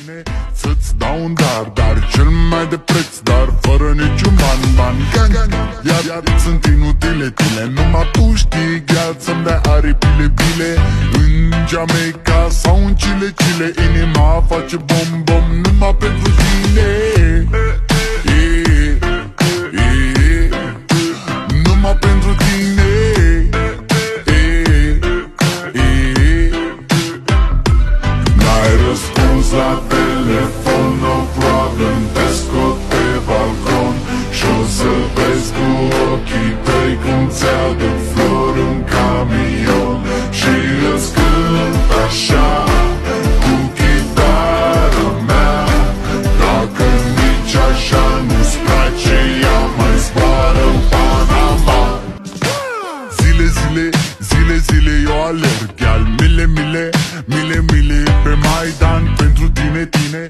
tine să-ți dau un dar cel mai de preț, dar fără niciun ban. Iar sunt inutile tine, numai tu știi, gheal, să-mi dai aripile bile. În Jamaica sau în Chile, inima face bom numai pentru tine. Numai pentru tine. N-ai răspuns la telefon, no problem, te scot pe balcon și-o să vezi cu ochii tăi cum ți-au de flori în camion. Și îți cânt așa cu chitara mea, dacă nici așa nu-ți place, ea mai zboară în Panama. Zile eu alerg, gheal, mile pe Maidan pentru tine.